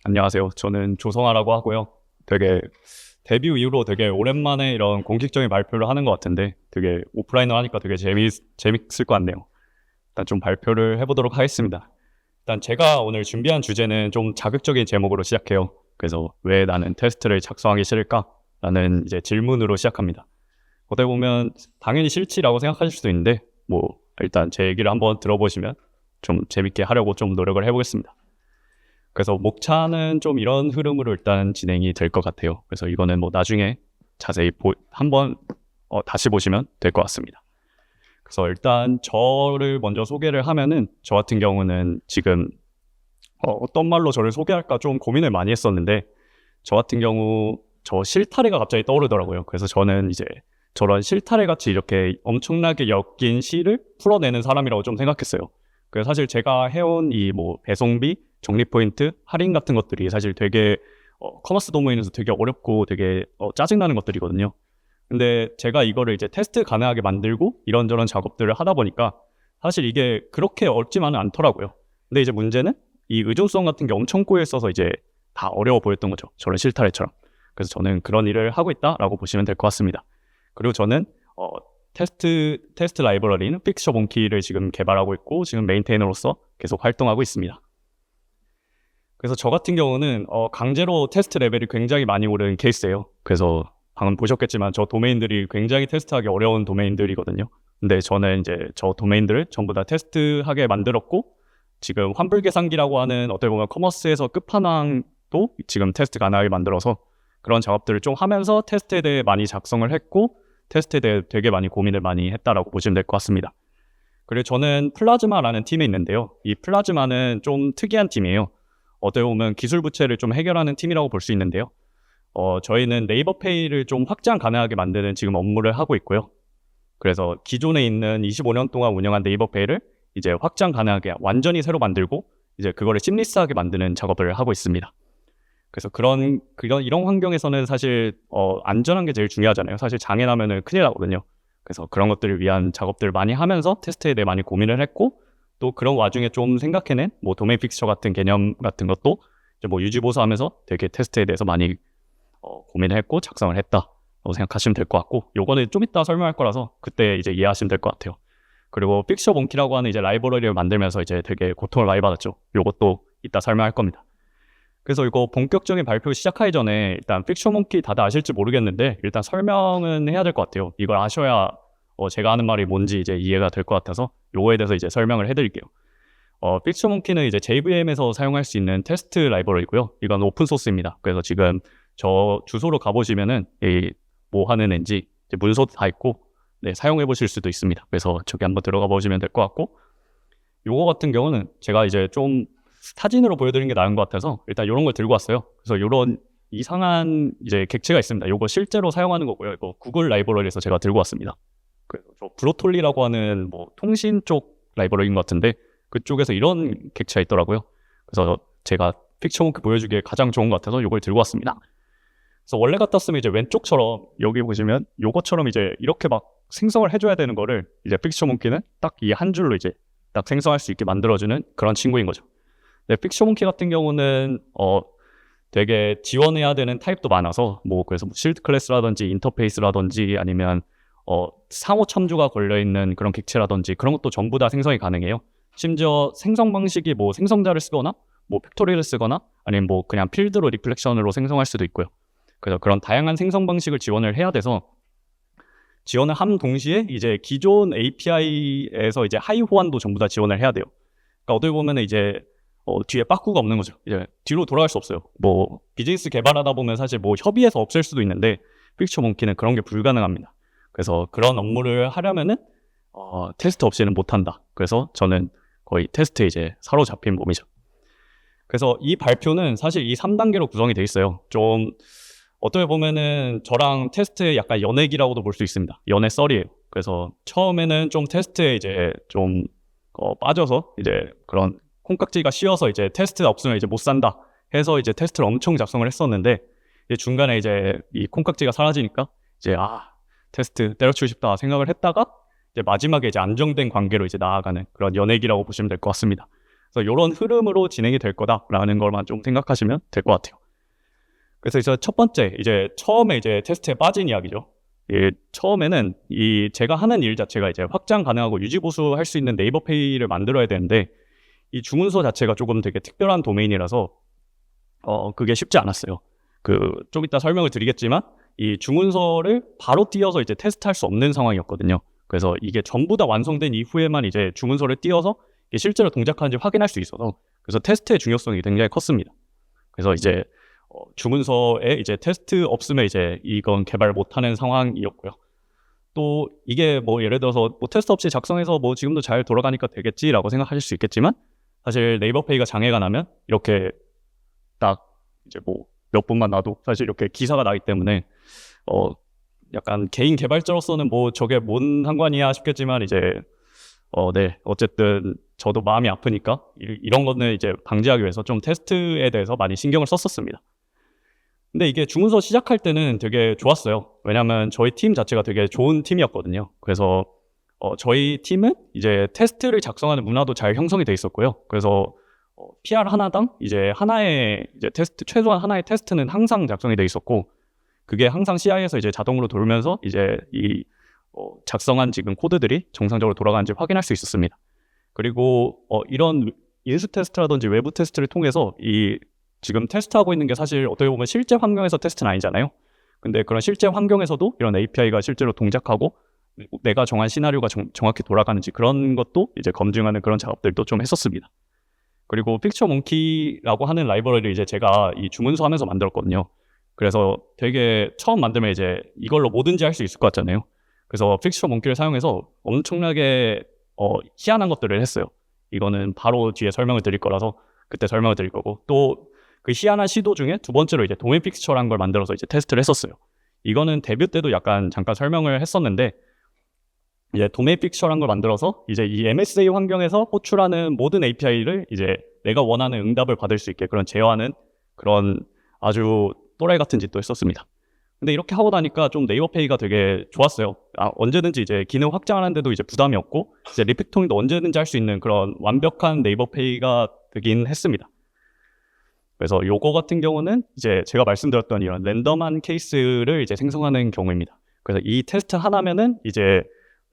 안녕하세요. 저는 조성아라고 하고요. 되게 데뷔 이후로 되게 오랜만에 이런 공식적인 발표를 하는 것 같은데 되게 오프라인으로 하니까 되게 재밌을 것 같네요. 일단 좀 발표를 해보도록 하겠습니다. 일단 제가 오늘 준비한 주제는 좀 자극적인 제목으로 시작해요. 그래서 왜 나는 테스트를 작성하기 싫을까? 라는 이제 질문으로 시작합니다. 어떻게 보면 당연히 싫지라고 생각하실 수도 있는데 뭐 일단 제 얘기를 한번 들어보시면 좀 재밌게 하려고 좀 노력을 해보겠습니다. 그래서 목차는 좀 이런 흐름으로 일단 진행이 될 것 같아요. 그래서 이거는 뭐 나중에 자세히 한번 다시 보시면 될 것 같습니다. 그래서 일단 저를 먼저 소개를 하면은 저 같은 경우는 지금 어떤 말로 저를 소개할까 좀 고민을 많이 했었는데 저 같은 경우 저 실타래가 갑자기 떠오르더라고요. 그래서 저는 이제 저런 실타래 같이 이렇게 엄청나게 엮인 시를 풀어내는 사람이라고 좀 생각했어요. 그래서 사실 제가 해온 이 뭐 배송비, 적립 포인트, 할인 같은 것들이 사실 되게 커머스 도메인에서 되게 어렵고 되게 짜증나는 것들이거든요. 근데 제가 이거를 이제 테스트 가능하게 만들고 이런저런 작업들을 하다 보니까 사실 이게 그렇게 어렵지만은 않더라고요. 근데 이제 문제는 이 의존성 같은 게 엄청 꼬여 있어서 이제 다 어려워 보였던 거죠. 저런 실타래처럼. 그래서 저는 그런 일을 하고 있다라고 보시면 될 것 같습니다. 그리고 저는 테스트 라이브러리는 픽처 몽키를 지금 개발하고 있고 지금 메인테이너로서 계속 활동하고 있습니다. 그래서 저 같은 경우는 강제로 테스트 레벨이 굉장히 많이 오른 케이스예요. 그래서 방금 보셨겠지만 저 도메인들이 굉장히 테스트하기 어려운 도메인들이거든요. 근데 저는 이제 저 도메인들을 전부 다 테스트하게 만들었고 지금 환불 계산기라고 하는 어떻게 보면 커머스에서 끝판왕도 지금 테스트 가능하게 만들어서 그런 작업들을 좀 하면서 테스트에 대해 많이 작성을 했고 테스트에 대해 되게 많이 고민을 많이 했다라고 보시면 될 것 같습니다. 그리고 저는 플라즈마라는 팀에 있는데요. 이 플라즈마는 좀 특이한 팀이에요. 어떻게 보면 기술 부채를 좀 해결하는 팀이라고 볼 수 있는데요. 저희는 네이버페이를 좀 확장 가능하게 만드는 지금 업무를 하고 있고요. 그래서 기존에 있는 25년 동안 운영한 네이버페이를 이제 확장 가능하게 완전히 새로 만들고 이제 그거를 심리스하게 만드는 작업을 하고 있습니다. 그래서 이런 환경에서는 사실 안전한 게 제일 중요하잖아요. 사실 장애 나면은 큰일 나거든요. 그래서 그런 것들을 위한 작업들을 많이 하면서 테스트에 대해 많이 고민을 했고 또 그런 와중에 좀 생각해낸 뭐 도메인 픽처 같은 개념 같은 것도 이제 뭐 유지보수하면서 되게 테스트에 대해서 많이 고민을 했고 작성을 했다고 생각하시면 될 것 같고 요거는 좀 이따 설명할 거라서 그때 이제 이해하시면 될 것 같아요. 그리고 픽처 몽키라고 하는 이제 라이브러리를 만들면서 이제 되게 고통을 많이 받았죠. 요것도 이따 설명할 겁니다. 그래서 이거 본격적인 발표 시작하기 전에 일단 픽처 몽키 다들 아실지 모르겠는데 일단 설명은 해야 될 것 같아요. 이걸 아셔야 제가 하는 말이 뭔지 이제 이해가 될 것 같아서 요거에 대해서 이제 설명을 해드릴게요. 픽처 몽키는 이제 JVM에서 사용할 수 있는 테스트 라이브러리고요. 이건 오픈 소스입니다. 그래서 지금 저 주소로 가보시면은 뭐 하는 앤지 문서도 다 있고 네, 사용해 보실 수도 있습니다. 그래서 저기 한번 들어가 보시면 될 것 같고 요거 같은 경우는 제가 이제 좀 사진으로 보여드리는 게 나은 것 같아서 일단 이런 걸 들고 왔어요. 그래서 이런 이상한 이제 객체가 있습니다. 요거 실제로 사용하는 거고요. 이거 구글 라이브러리에서 제가 들고 왔습니다. 그래서 저 브로톨리라고 하는 뭐 통신 쪽 라이브러리인 것 같은데 그쪽에서 이런 객체가 있더라고요. 그래서 제가 픽처몽크 보여주기에 가장 좋은 것 같아서 이걸 들고 왔습니다. 그래서 원래 같았으면 이제 왼쪽처럼 여기 보시면 요것처럼 이제 이렇게 막 생성을 해줘야 되는 거를 이제 픽처몽키는 딱 이 한 줄로 이제 딱 생성할 수 있게 만들어주는 그런 친구인 거죠. 근데 픽처몽키 같은 경우는 되게 지원해야 되는 타입도 많아서 뭐 그래서 뭐 실드 클래스라든지 인터페이스라든지 아니면 상호 참조가 걸려있는 그런 객체라든지 그런 것도 전부 다 생성이 가능해요. 심지어 생성 방식이 뭐 생성자를 쓰거나 뭐 팩토리를 쓰거나 아니면 뭐 그냥 필드로 리플렉션으로 생성할 수도 있고요. 그래서 그런 다양한 생성 방식을 지원을 해야 돼서 지원을 함 동시에 이제 기존 API에서 이제 하이 호환도 전부 다 지원을 해야 돼요. 그러니까 어떻게 보면 이제 뒤에 빠꾸가 없는 거죠. 이제 뒤로 돌아갈 수 없어요. 뭐 비즈니스 개발하다 보면 사실 뭐 협의해서 없앨 수도 있는데 픽처 몽키는 그런 게 불가능합니다. 그래서 그런 업무를 하려면은 테스트 없이는 못한다. 그래서 저는 거의 테스트에 이제 사로잡힌 몸이죠. 그래서 이 발표는 사실 이 3단계로 구성이 돼 있어요. 좀 어떻게 보면은 저랑 테스트의 약간 연애기라고도 볼 수 있습니다. 연애 썰이에요. 그래서 처음에는 좀 테스트에 이제 좀 빠져서 이제 그런 콩깍지가 씌어서 이제 테스트 없으면 이제 못 산다 해서 이제 테스트를 엄청 작성을 했었는데 이제 중간에 이제 이 콩깍지가 사라지니까 이제 테스트 때려치고 싶다 생각을 했다가 이제 마지막에 이제 안정된 관계로 이제 나아가는 그런 연애기라고 보시면 될 것 같습니다. 그래서 이런 흐름으로 진행이 될 거다라는 걸만 좀 생각하시면 될 것 같아요. 그래서 이제 첫 번째, 이제 처음에 이제 테스트에 빠진 이야기죠. 처음에는 제가 하는 일 자체가 이제 확장 가능하고 유지 보수할 수 있는 네이버페이를 만들어야 되는데, 이 주문서 자체가 조금 되게 특별한 도메인이라서 그게 쉽지 않았어요. 좀 이따 설명을 드리겠지만 이 주문서를 바로 띄워서 이제 테스트할 수 없는 상황이었거든요. 그래서 이게 전부 다 완성된 이후에만 이제 주문서를 띄워서 이게 실제로 동작하는지 확인할 수 있어서, 그래서 테스트의 중요성이 굉장히 컸습니다. 그래서 이제 주문서에 이제 테스트 없으면 이제 이건 개발 못하는 상황이었고요. 또 이게 뭐 예를 들어서 뭐 테스트 없이 작성해서 뭐 지금도 잘 돌아가니까 되겠지라고 생각하실 수 있겠지만, 사실 네이버페이가 장애가 나면 이렇게 딱 이제 뭐 몇 분만 놔도 사실 이렇게 기사가 나기 때문에 약간 개인 개발자로서는 뭐 저게 뭔 상관이야 싶겠지만, 이제 네, 어쨌든 저도 마음이 아프니까 이런 거는 이제 방지하기 위해서 좀 테스트에 대해서 많이 신경을 썼었습니다. 근데 이게 주문서 시작할 때는 되게 좋았어요. 왜냐면 저희 팀 자체가 되게 좋은 팀이었거든요. 그래서 저희 팀은 이제 테스트를 작성하는 문화도 잘 형성이 돼 있었고요. 그래서 PR 하나당 이제 하나의 이제 테스트, 최소한 하나의 테스트는 항상 작성이 돼 있었고, 그게 항상 CI에서 이제 자동으로 돌면서 이제 작성한 지금 코드들이 정상적으로 돌아가는지 확인할 수 있었습니다. 그리고 이런 인수 테스트라든지 외부 테스트를 통해서 지금 테스트하고 있는 게 사실 어떻게 보면 실제 환경에서 테스트는 아니잖아요. 근데 그런 실제 환경에서도 이런 API가 실제로 동작하고 내가 정한 시나리오가 정확히 돌아가는지 그런 것도 이제 검증하는 그런 작업들도 좀 했었습니다. 그리고 픽처몽키라고 하는 라이브러리를 이제 제가 이 주문서 하면서 만들었거든요. 그래서 되게 처음 만들면 이제 이걸로 뭐든지 할 수 있을 것 같잖아요. 그래서 픽처몽키를 사용해서 엄청나게 희한한 것들을 했어요. 이거는 바로 뒤에 설명을 드릴 거라서 그때 설명을 드릴 거고, 또 그 희한한 시도 중에 두 번째로 이제 도메인 픽처라는 걸 만들어서 이제 테스트를 했었어요. 이거는 데뷔 때도 약간 잠깐 설명을 했었는데, 이제 도메인 픽처라는 걸 만들어서 이제 이 MSA 환경에서 호출하는 모든 API를 이제 내가 원하는 응답을 받을 수 있게 그런 제어하는 그런 아주 또라이 같은 짓도 했었습니다. 근데 이렇게 하고 나니까 좀 네이버페이가 되게 좋았어요. 언제든지 이제 기능 확장하는데도 이제 부담이 없고, 이제 리팩토링도 언제든지 할 수 있는 그런 완벽한 네이버페이가 되긴 했습니다. 그래서 요거 같은 경우는 이제 제가 말씀드렸던 이런 랜덤한 케이스를 이제 생성하는 경우입니다. 그래서 이 테스트 하나면은 이제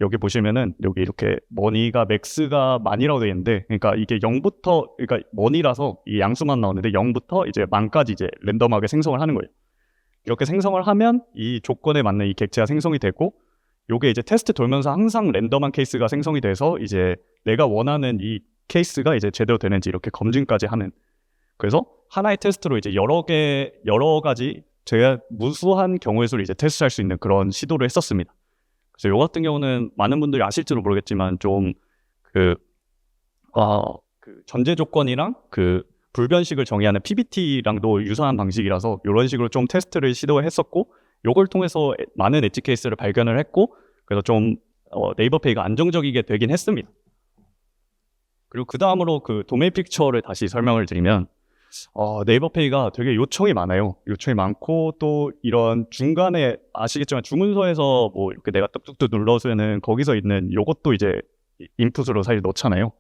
여기 보시면은 여기 이렇게 머니가 맥스가 만이라고 되어 있는데, 그러니까 이게 0부터, 그러니까 머니라서 이 양수만 나오는데 0부터 이제 만까지 이제 랜덤하게 생성을 하는 거예요. 이렇게 생성을 하면 이 조건에 맞는 이 객체가 생성이 되고, 요게 이제 테스트 돌면서 항상 랜덤한 케이스가 생성이 돼서 이제 내가 원하는 이 케이스가 이제 제대로 되는지 이렇게 검증까지 하는, 그래서 하나의 테스트로 이제 여러 가지 제가 무수한 경우의 수를 이제 테스트할 수 있는 그런 시도를 했었습니다. 그래서 요 같은 경우는 많은 분들이 아실지도 모르겠지만 좀 그 전제 조건이랑 그 불변식을 정의하는 PBT랑도 유사한 방식이라서 이런 식으로 좀 테스트를 시도했었고, 요걸 통해서 많은 엣지 케이스를 발견을 했고, 그래서 좀 네이버페이가 안정적이게 되긴 했습니다. 그리고 그 다음으로 그 도메인 픽처를 다시 설명을 드리면, 네이버페이가 되게 요청이 많아요. 요청이 많고, 또 이런 중간에 아시겠지만 주문서에서 뭐 이렇게 내가 뚝뚝뚝 눌러서는 거기서 있는 요것도 이제 인풋으로 사실 넣잖아요.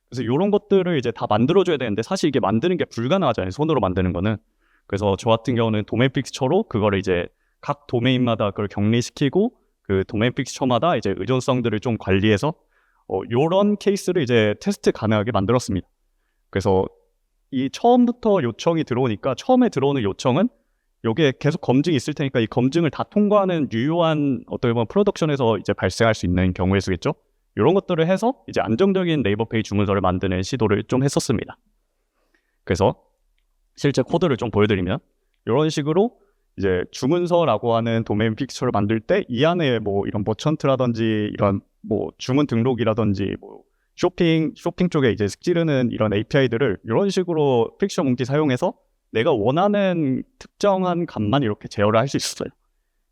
그래서 이런 것들을 이제 다 만들어줘야 되는데 사실 이게 만드는 게 불가능하잖아요. 손으로 만드는 거는. 그래서 저 같은 경우는 도메인 픽처로 그거를 이제 각 도메인마다 그걸 격리시키고, 그 도메인 픽처마다 이제 의존성들을 좀 관리해서 요런 케이스를 이제 테스트 가능하게 만들었습니다. 그래서 이 처음부터 요청이 들어오니까 처음에 들어오는 요청은 요게 계속 검증이 있을 테니까 이 검증을 다 통과하는 유효한 어떻게 보면 프로덕션에서 이제 발생할 수 있는 경우의 수겠죠. 이런 것들을 해서 이제 안정적인 네이버페이 주문서를 만드는 시도를 좀 했었습니다. 그래서 실제 코드를 좀 보여드리면, 이런 식으로 이제 주문서라고 하는 도메인 픽처를 만들 때 이 안에 뭐 이런 머천트라든지 이런 뭐 주문 등록이라든지 뭐 쇼핑 쪽에 이제 찌르는 이런 API들을 이런 식으로 픽처 몽키 사용해서 내가 원하는 특정한 값만 이렇게 제어를 할 수 있었어요.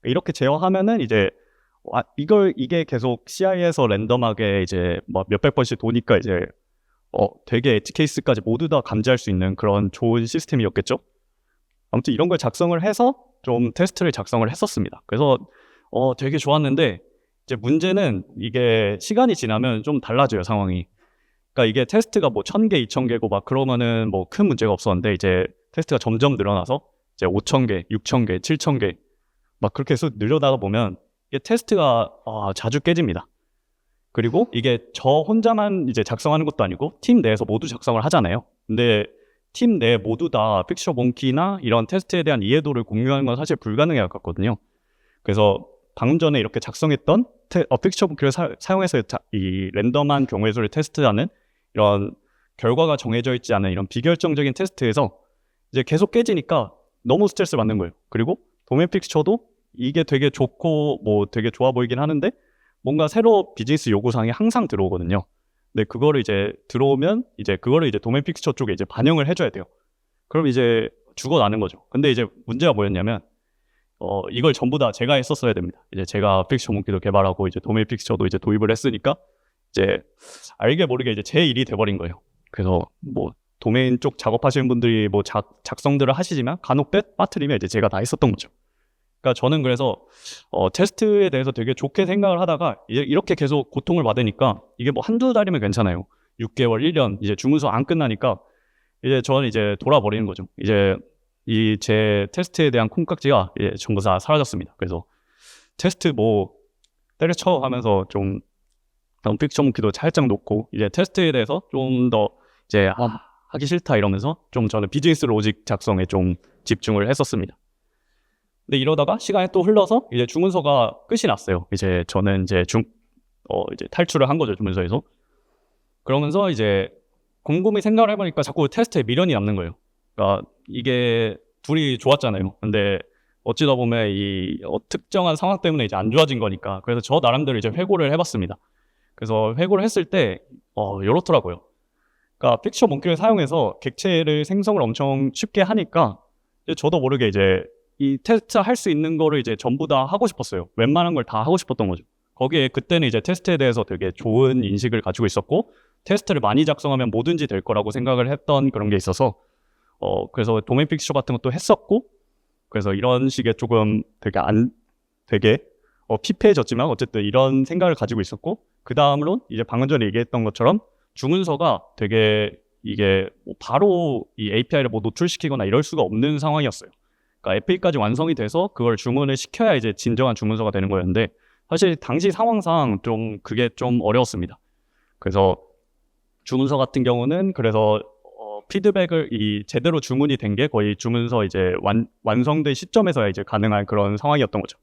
이렇게 제어하면은 이제 이게 계속 CI에서 랜덤하게 이제 뭐 몇백 번씩 도니까 이제 되게 엣지 케이스까지 모두 다 감지할 수 있는 그런 좋은 시스템이었겠죠. 아무튼 이런 걸 작성을 해서 좀 테스트를 작성을 했었습니다. 그래서 되게 좋았는데, 이제 문제는 이게 시간이 지나면 좀 달라져요, 상황이. 그러니까 이게 테스트가 뭐 1000개, 2000개고 막 그러면은 뭐 큰 문제가 없었는데 이제 테스트가 점점 늘어나서 이제 5000개, 6000개, 7000개 막 그렇게 해서 늘어나다 보면 이게 테스트가 자주 깨집니다. 그리고 이게 저 혼자만 이제 작성하는 것도 아니고 팀 내에서 모두 작성을 하잖아요. 근데 팀 내 모두 다 픽처 몽키나 이런 테스트에 대한 이해도를 공유하는 건 사실 불가능에 가깝거든요. 그래서 방금 전에 이렇게 작성했던 픽처 몽키를 사용해서 이 랜덤한 경우의 수를 테스트하는 이런 결과가 정해져 있지 않은 이런 비결정적인 테스트에서 이제 계속 깨지니까 너무 스트레스 받는 거예요. 그리고 도메인 픽처도 이게 되게 좋고 뭐 되게 좋아 보이긴 하는데 뭔가 새로 비즈니스 요구사항이 항상 들어오거든요. 근데 그거를 이제 들어오면 이제 그거를 이제 도메인 픽처 쪽에 이제 반영을 해줘야 돼요. 그럼 이제 죽어나는 거죠. 근데 이제 문제가 뭐였냐면 이걸 전부 다 제가 했었어야 됩니다. 이제 제가 픽처 몽키도 개발하고 이제 도메인 픽처도 이제 도입을 했으니까 이제 알게 모르게 이제 제 일이 돼버린 거예요. 그래서 뭐 도메인 쪽 작업하시는 분들이 뭐 작성들을 하시지만 간혹 빠뜨리면 이제 제가 다 했었던 거죠. 그러니까 저는 그래서 테스트에 대해서 되게 좋게 생각을 하다가 이제 이렇게 계속 고통을 받으니까 이게 뭐 한두 달이면 괜찮아요. 6개월, 1년 이제 주문서 안 끝나니까 이제 저는 이제 돌아버리는 거죠. 이제 이 제 테스트에 대한 콩깍지가 이제 전부 다 사라졌습니다. 그래서 테스트 뭐 때려쳐 하면서 좀 픽처 몽키도 살짝 놓고 이제 테스트에 대해서 좀 더 이제 하기 싫다 이러면서 좀 저는 비즈니스 로직 작성에 좀 집중을 했었습니다. 근데 이러다가 시간이 또 흘러서 이제 주문서가 끝이 났어요. 이제 저는 이제 이제 탈출을 한 거죠, 주문서에서. 그러면서 이제 곰곰이 생각을 해보니까 자꾸 테스트에 미련이 남는 거예요. 그러니까 이게 둘이 좋았잖아요. 근데 어찌다 보면 이 특정한 상황 때문에 이제 안 좋아진 거니까. 그래서 저 나름대로 이제 회고를 해봤습니다. 그래서 회고를 했을 때 이렇더라고요. 그러니까 픽처 몽키를 사용해서 객체를 생성을 엄청 쉽게 하니까 이제 저도 모르게 이제 이 테스트 할 수 있는 거를 이제 전부 다 하고 싶었어요. 웬만한 걸 다 하고 싶었던 거죠. 거기에 그때는 이제 테스트에 대해서 되게 좋은 인식을 가지고 있었고 테스트를 많이 작성하면 뭐든지 될 거라고 생각을 했던 그런 게 있어서 그래서 도메인 픽처 같은 것도 했었고 그래서 이런 식의 조금 되게 피폐해졌지만 어쨌든 이런 생각을 가지고 있었고 그 다음으로 이제 방금 전에 얘기했던 것처럼 주문서가 되게 이게 뭐 바로 이 API를 뭐 노출시키거나 이럴 수가 없는 상황이었어요. 그러니까 API까지 완성이 돼서 그걸 주문을 시켜야 이제 진정한 주문서가 되는 거였는데 사실 당시 상황상 좀 그게 좀 어려웠습니다. 그래서 주문서 같은 경우는 그래서 피드백을 제대로 주문이 된 게 거의 주문서 이제 완성된 시점에서야 이제 가능한 그런 상황이었던 거죠.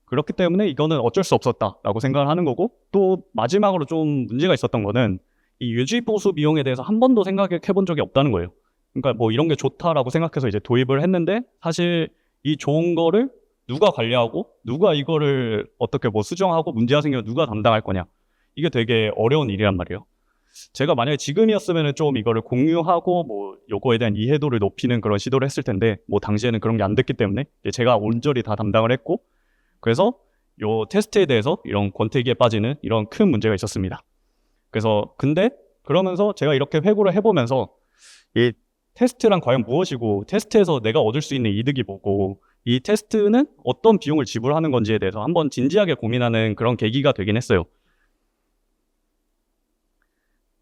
그렇기 때문에 이거는 어쩔 수 없었다라고 생각을 하는 거고 또 마지막으로 좀 문제가 있었던 거는 이 유지 보수 비용에 대해서 한 번도 생각해 본 적이 없다는 거예요. 그러니까 뭐 이런 게 좋다라고 생각해서 이제 도입을 했는데 사실 이 좋은 거를 누가 관리하고 누가 이거를 어떻게 뭐 수정하고 문제가 생기면 누가 담당할 거냐 이게 되게 어려운 일이란 말이에요. 제가 만약에 지금이었으면 좀 이거를 공유하고 뭐 요거에 대한 이해도를 높이는 그런 시도를 했을 텐데 뭐 당시에는 그런 게 안 됐기 때문에 이제 제가 온전히 다 담당을 했고 그래서 요 테스트에 대해서 이런 권태기에 빠지는 이런 큰 문제가 있었습니다. 그래서 근데 그러면서 제가 이렇게 회고를 해보면서 이 테스트란 과연 무엇이고 테스트에서 내가 얻을 수 있는 이득이 뭐고 이 테스트는 어떤 비용을 지불하는 건지에 대해서 한번 진지하게 고민하는 그런 계기가 되긴 했어요.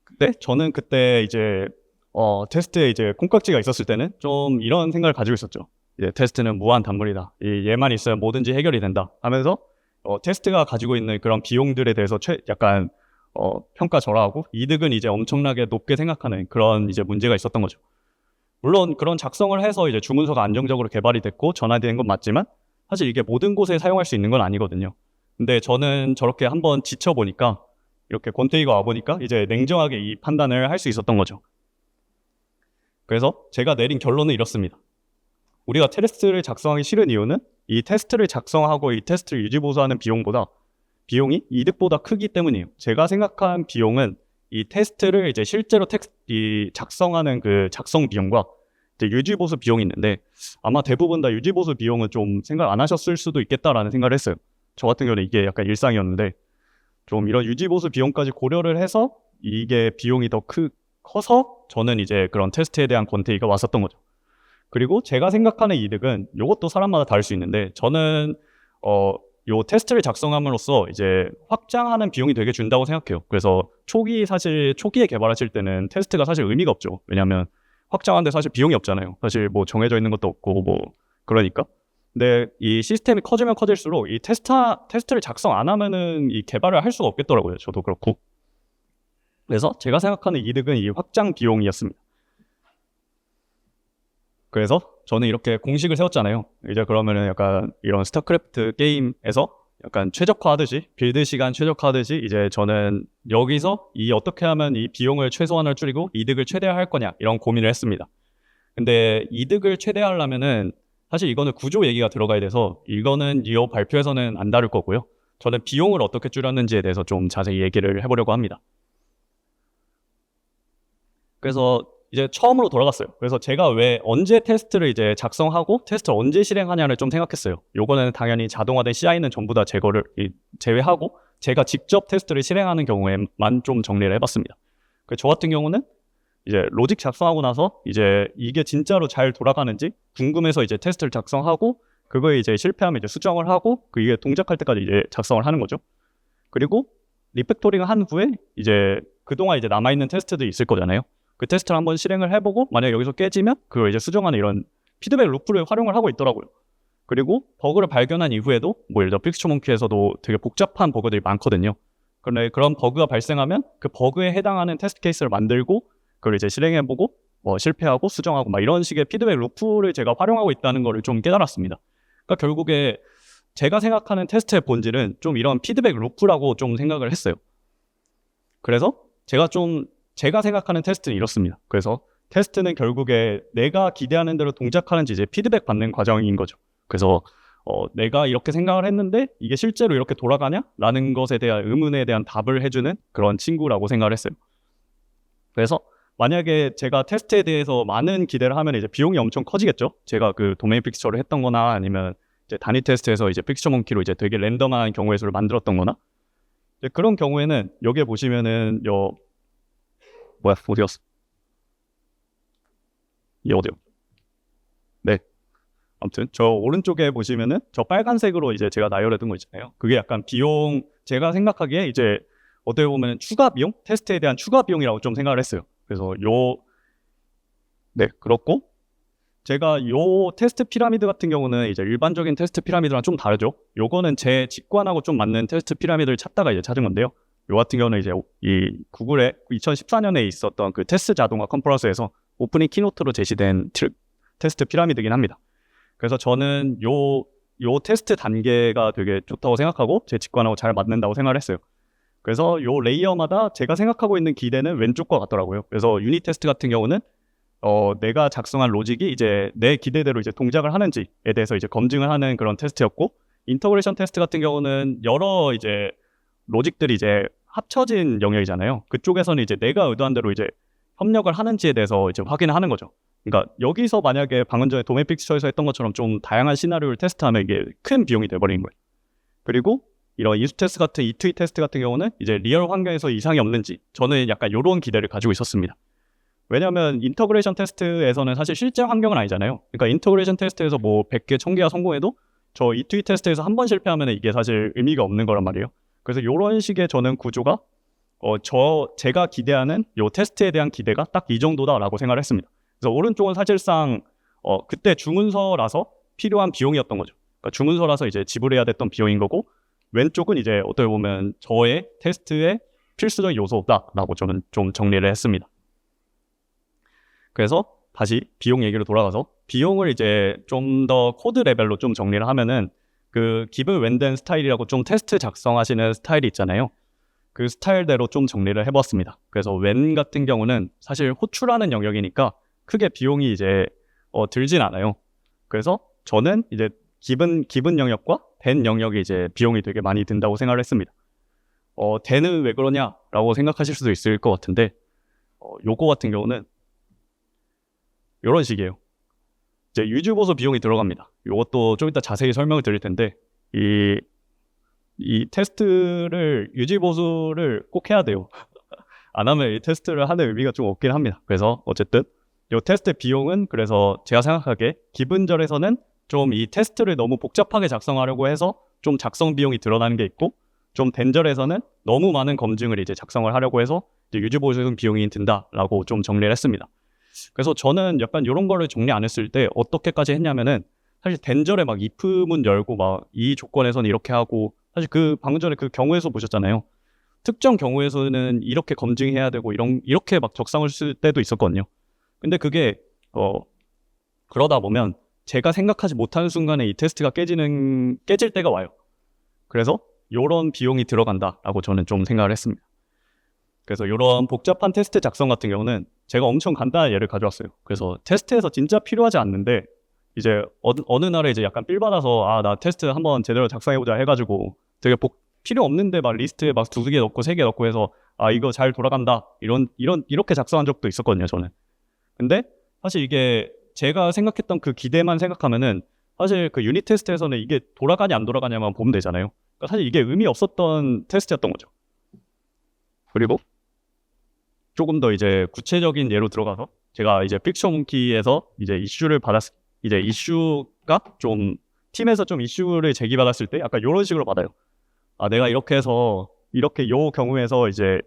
근데 저는 그때 이제 테스트에 이제 콩깍지가 있었을 때는 좀 이런 생각을 가지고 있었죠. 이제 테스트는 무한 단물이다. 얘만 있으면 뭐든지 해결이 된다 하면서 테스트가 가지고 있는 그런 비용들에 대해서 약간 평가절하하고 이득은 이제 엄청나게 높게 생각하는 그런 이제 문제가 있었던 거죠. 물론 그런 작성을 해서 이제 주문서가 안정적으로 개발이 됐고 전환된 건 맞지만 사실 이게 모든 곳에 사용할 수 있는 건 아니거든요. 근데 저는 저렇게 한번 지쳐보니까 이렇게 권태기가 와보니까 이제 냉정하게 이 판단을 할 수 있었던 거죠. 그래서 제가 내린 결론은 이렇습니다. 우리가 테스트를 작성하기 싫은 이유는 이 테스트를 작성하고 이 테스트를 유지보수하는 비용이 이득보다 크기 때문이에요. 제가 생각한 비용은 이 테스트를 이제 실제로 작성하는 그 작성 비용과 이제 유지보수 비용이 있는데 아마 대부분 다 유지보수 비용은 좀 생각 안 하셨을 수도 있겠다라는 생각을 했어요. 저 같은 경우는 이게 약간 일상이었는데 좀 이런 유지보수 비용까지 고려를 해서 이게 비용이 더 커서 저는 이제 그런 테스트에 대한 권태기가 왔었던 거죠. 그리고 제가 생각하는 이득은 이것도 사람마다 다를 수 있는데 저는 요 테스트를 작성함으로써 이제 확장하는 비용이 되게 준다고 생각해요. 그래서 초기에 개발하실 때는 테스트가 사실 의미가 없죠. 왜냐하면 확장하는데 사실 비용이 없잖아요. 사실 뭐 정해져 있는 것도 없고 뭐 그러니까. 근데 이 시스템이 커지면 커질수록 이 테스트를 작성 안 하면은 이 개발을 할 수가 없겠더라고요. 저도 그렇고. 그래서 제가 생각하는 이득은 이 확장 비용이었습니다. 그래서 저는 이렇게 공식을 세웠잖아요. 이제 그러면은 약간 이런 스타크래프트 게임에서 약간 최적화하듯이 빌드 시간 최적화하듯이 이제 저는 여기서 어떻게 하면 이 비용을 최소한을 줄이고 이득을 최대화할 거냐 이런 고민을 했습니다. 근데 이득을 최대화하려면은 사실 이거는 구조 얘기가 들어가야 돼서 이거는 이 발표에서는 안 다룰 거고요. 저는 비용을 어떻게 줄였는지에 대해서 좀 자세히 얘기를 해보려고 합니다. 그래서 이제 처음으로 돌아갔어요. 그래서 제가 언제 테스트를 이제 작성하고 테스트를 언제 실행하냐를 좀 생각했어요. 요거는 당연히 자동화된 CI는 전부 다 제외하고 제가 직접 테스트를 실행하는 경우에만 좀 정리를 해봤습니다. 저 같은 경우는 이제 로직 작성하고 나서 이제 이게 진짜로 잘 돌아가는지 궁금해서 이제 테스트를 작성하고 그거에 이제 실패하면 이제 수정을 하고 이게 동작할 때까지 이제 작성을 하는 거죠. 그리고 리팩토링을 한 후에 이제 그동안 이제 남아있는 테스트들이 있을 거잖아요. 그 테스트를 한번 실행을 해보고 만약에 여기서 깨지면 그걸 이제 수정하는 이런 피드백 루프를 활용을 하고 있더라고요. 그리고 버그를 발견한 이후에도 뭐 예를 들어 픽스처몽키에서도 되게 복잡한 버그들이 많거든요. 그런데 그런 버그가 발생하면 그 버그에 해당하는 테스트 케이스를 만들고 그걸 이제 실행해보고 실패하고 수정하고 막 이런 식의 피드백 루프를 제가 활용하고 있다는 걸 좀 깨달았습니다. 그러니까 결국에 제가 생각하는 테스트의 본질은 좀 이런 피드백 루프라고 좀 생각을 했어요. 그래서 제가 생각하는 테스트는 이렇습니다. 그래서 테스트는 결국에 내가 기대하는 대로 동작하는지 이제 피드백 받는 과정인 거죠. 그래서 내가 이렇게 생각을 했는데 이게 실제로 이렇게 돌아가냐? 라는 것에 대한 의문에 대한 답을 해주는 그런 친구라고 생각을 했어요. 그래서 만약에 제가 테스트에 대해서 많은 기대를 하면 이제 비용이 엄청 커지겠죠. 제가 그 도메인 픽처를 했던 거나 아니면 이제 단위 테스트에서 이제 픽처 몽키로 이제 되게 랜덤한 경우의 수를 만들었던 거나 그런 경우에는 여기에 보시면은 어디였어? 어디요? 네. 아무튼 저 오른쪽에 보시면은 저 빨간색으로 이제 제가 나열해둔 거 있잖아요. 그게 약간 비용, 제가 생각하기에 이제 어떻게 보면 추가 비용? 테스트에 대한 추가 비용이라고 좀 생각을 했어요. 그래서 네, 그렇고 제가 테스트 피라미드 같은 경우는 이제 일반적인 테스트 피라미드랑 좀 다르죠. 요거는 제 직관하고 좀 맞는 테스트 피라미드를 찾다가 이제 찾은 건데요. 요 같은 경우는 이제 이 구글의 2014년에 있었던 그 테스트 자동화 컨퍼런스에서 오프닝 키노트로 제시된 테스트 피라미드긴 합니다. 그래서 저는 요 테스트 단계가 되게 좋다고 생각하고 제 직관하고 잘 맞는다고 생각을 했어요. 그래서 요 레이어마다 제가 생각하고 있는 기대는 왼쪽과 같더라고요. 그래서 유닛 테스트 같은 경우는 내가 작성한 로직이 이제 내 기대대로 이제 동작을 하는지에 대해서 이제 검증을 하는 그런 테스트였고, 인터그레이션 테스트 같은 경우는 여러 이제 로직들이 이제 합쳐진 영역이잖아요. 그쪽에서는 이제 내가 의도한 대로 이제 협력을 하는지에 대해서 이제 확인을 하는 거죠. 그러니까 여기서 만약에 방금 전에 도메인 픽처에서 했던 것처럼 좀 다양한 시나리오를 테스트하면 이게 큰 비용이 돼버리는 거예요. 그리고 이런 이수 테스트 같은 이트위 테스트 같은 경우는 이제 리얼 환경에서 이상이 없는지 저는 약간 이런 기대를 가지고 있었습니다. 왜냐하면 인터그레이션 테스트에서는 사실 실제 환경은 아니잖아요. 그러니까 인터그레이션 테스트에서 뭐 100개, 1000개가 성공해도 저 이트위 테스트에서 한 번 실패하면 이게 사실 의미가 없는 거란 말이에요. 그래서 이런 식의 저는 구조가 제가 기대하는 요 테스트에 대한 기대가 딱 이 정도다라고 생각을 했습니다. 그래서 오른쪽은 사실상 그때 중문서라서 필요한 비용이었던 거죠. 그러니까 중문서라서 이제 지불해야 됐던 비용인 거고, 왼쪽은 이제 어떻게 보면 저의 테스트의 필수적인 요소다라고 저는 좀 정리를 했습니다. 그래서 다시 비용 얘기로 돌아가서 비용을 이제 좀 더 코드 레벨로 좀 정리를 하면은 그 기브 웬덴 스타일이라고 좀 테스트 작성하시는 스타일이 있잖아요. 그 스타일대로 좀 정리를 해봤습니다. 그래서 웬 같은 경우는 사실 호출하는 영역이니까 크게 비용이 이제 들진 않아요. 그래서 저는 이제 기분 영역과 된 영역이 이제 비용이 되게 많이 든다고 생각을 했습니다. 된은 왜 그러냐라고 생각하실 수도 있을 것 같은데 요거 같은 경우는 이런 식이에요. 이제 유지보수 비용이 들어갑니다. 이것도 좀 이따 자세히 설명을 드릴 텐데 이 테스트를 유지보수를 꼭 해야 돼요. 안 하면 이 테스트를 하는 의미가 좀 없긴 합니다. 그래서 어쨌든 이 테스트 비용은 그래서 제가 생각하기에 기분절에서는 좀 이 테스트를 너무 복잡하게 작성하려고 해서 좀 작성 비용이 드러나는 게 있고, 좀 덴절에서는 너무 많은 검증을 이제 작성을 하려고 해서 이제 유지보수 비용이 든다라고 좀 정리를 했습니다. 그래서 저는 약간 이런 거를 정리 안 했을 때 어떻게까지 했냐면은, 사실 덴절에 막 if문 열고 막 이 조건에서는 이렇게 하고, 사실 그 방금 전에 그 경우에서 보셨잖아요. 특정 경우에서는 이렇게 검증해야 되고 이렇게 막 적상을 쓸 때도 있었거든요. 근데 그게 그러다 보면 제가 생각하지 못하는 순간에 이 테스트가 깨질 때가 와요. 그래서 이런 비용이 들어간다라고 저는 좀 생각을 했습니다. 그래서 이런 복잡한 테스트 작성 같은 경우는 제가 엄청 간단한 예를 가져왔어요. 그래서 테스트에서 진짜 필요하지 않는데 이제 어느 날에 이제 약간 삘 받아서 나 테스트 한번 제대로 작성해보자 해가지고 되게 필요 없는데 막 리스트에 막 2개 넣고 3개 넣고 해서 이거 잘 돌아간다 이렇게 작성한 적도 있었거든요, 저는. 근데 사실 이게 제가 생각했던 그 기대만 생각하면은 사실 그 유닛 테스트에서는 이게 돌아가냐 안 돌아가냐만 보면 되잖아요. 그러니까 사실 이게 의미 없었던 테스트였던 거죠. 그리고 조금 더 이제 구체적인 예로 들어가서 제가 이제 픽처몬키에서 이제 이슈가 좀 팀에서 좀 이슈를 제기받았을 때 약간 이런 식으로 받아요. 내가 이렇게 해서 이렇게 요 경우에서 이제